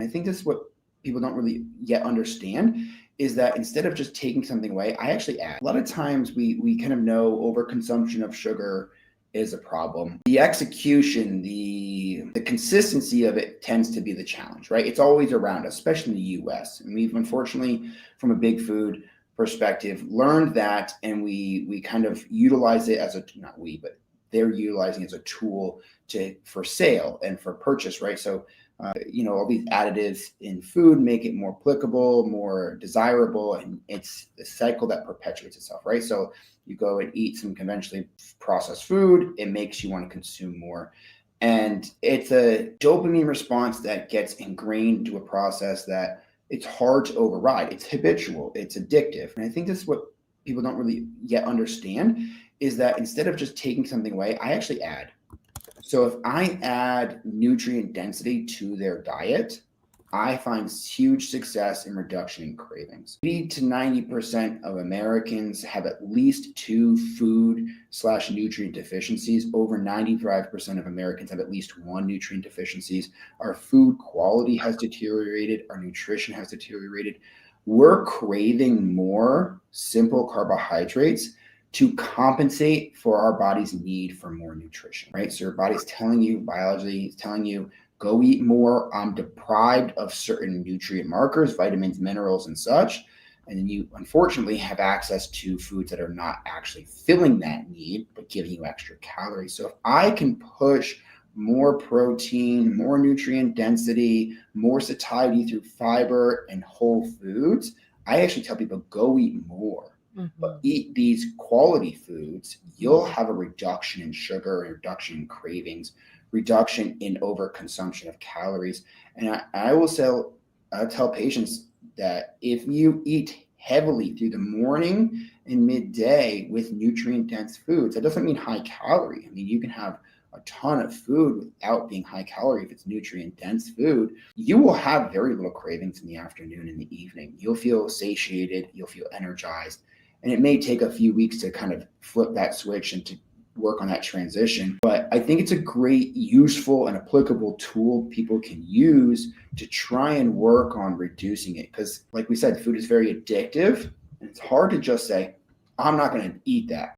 I think this is what people don't really yet understand is that instead of just taking something away, I actually add. A lot of times we kind of know overconsumption of sugar is a problem. The execution, the consistency of it tends to be the challenge, right? It's always around us, especially in the US. And we've unfortunately, from a big food perspective, learned that, and we kind of utilize it as a, not we, but they're utilizing it as a tool for sale and for purchase, right? So all these additives in food make it more applicable, more desirable, and it's a cycle that perpetuates itself, right? So you go and eat some conventionally processed food, it makes you want to consume more. And it's a dopamine response that gets ingrained into a process that it's hard to override. It's habitual, it's addictive. And I think this is what people don't really yet understand is that instead of just taking something away, I actually add. So if I add nutrient density to their diet, I find huge success in reduction in cravings. 80 to 90% of Americans have at least 2 food/nutrient deficiencies. Over 95% of Americans have at least 1 nutrient deficiencies. Our food quality has deteriorated. Our nutrition has deteriorated. We're craving more simple carbohydrates to compensate for our body's need for more nutrition, right? So your body's telling you, biology is telling you, go eat more. I'm deprived of certain nutrient markers, vitamins, minerals, and such. And then you unfortunately have access to foods that are not actually filling that need, but giving you extra calories. So if I can push more protein, more nutrient density, more satiety through fiber and whole foods, I actually tell people, go eat more. But eat these quality foods, you'll have a reduction in sugar, a reduction in cravings, reduction in overconsumption of calories. And I tell patients that if you eat heavily through the morning and midday with nutrient-dense foods, that doesn't mean high calorie. I mean, you can have a ton of food without being high calorie if it's nutrient-dense food. You will have very little cravings in the afternoon and the evening. You'll feel satiated, you'll feel energized. And it may take a few weeks to kind of flip that switch and to work on that transition. But I think it's a great, useful, and applicable tool people can use to try and work on reducing it. Because like we said, food is very addictive. And it's hard to just say, I'm not going to eat that.